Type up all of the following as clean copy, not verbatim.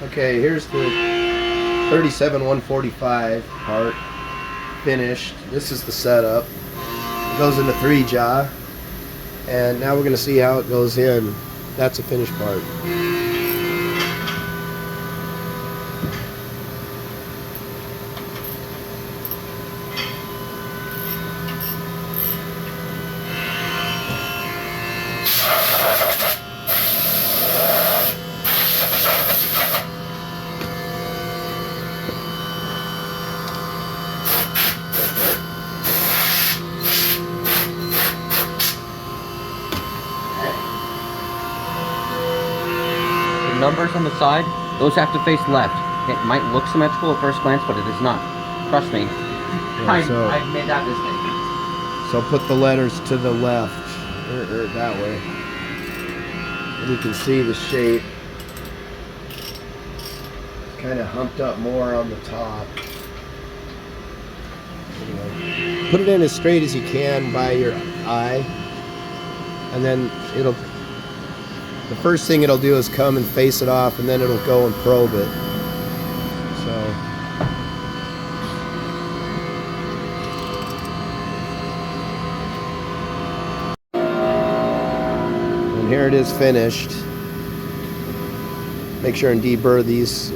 Okay, here's the 37-145 part finished. This is the setup. It goes into 3-jaw, and now we're going to see how it goes in. That's a finished part. Numbers on the side, those have to face left. It might look symmetrical at first glance, but it is not. Trust me. Yeah, I've made that mistake. So put the letters to the left, or that way. And you can see the shape. Kind of humped up more on the top. Anyway, put it in as straight as you can by your eye, and then the first thing it'll do is come and face it off, and then it'll go and probe it. So, and here it is finished. Make sure and deburr these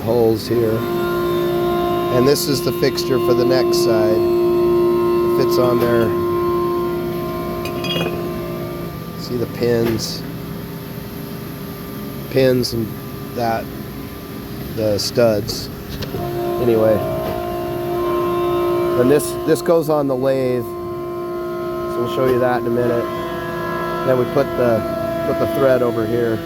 holes here. And this is the fixture for the next side. It fits on there. See the pins and the studs. Anyway, and this goes on the lathe, so we'll show you that in a minute. Then we put the thread over here.